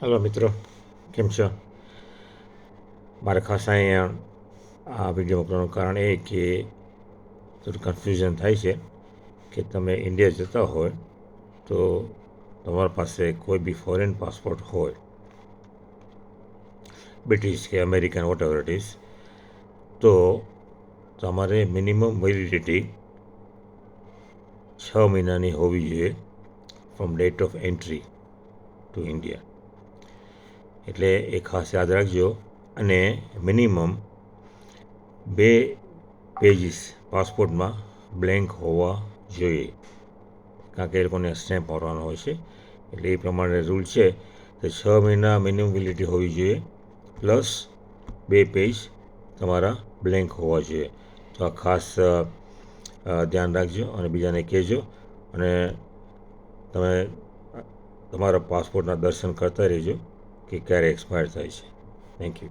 Hello મિત્રો, કેમ છો? મારે ખાસ અહીંયા આ વિડીયો મોકલવાનું કારણ એ કે થોડું કન્ફ્યુઝન થાય છે કે તમે ઇન્ડિયા જતા હોય તો તમારા પાસે કોઈ બી ફોરેન પાસપોર્ટ હોય, બ્રિટિશ કે American whatever it is, તો તમારે મિનિમમ વેલિડિટી 6 મહિનાની હોવી જોઈએ from date of entry to India. એટલે એ ખાસ યાદ રાખજો. અને મિનિમમ 2 પેજીસ પાસપોર્ટમાં બ્લેન્ક હોવા જોઈએ, કારણ કે એ લોકોને સ્ટેમ્પ મારવાનો હોય છે. એટલે એ પ્રમાણે રૂલ છે કે 6 મહિના મિનિમમ વેલિડિટી હોવી જોઈએ, પ્લસ 2 પેજ તમારા બ્લેન્ક હોવા જોઈએ. તો આ ખાસ ધ્યાન રાખજો અને બીજાને કહેજો. અને તમે તમારા પાસપોર્ટના દર્શન કરતા રહેજો કે ક્યારે એક્સપાયર થાય છે. Thank you.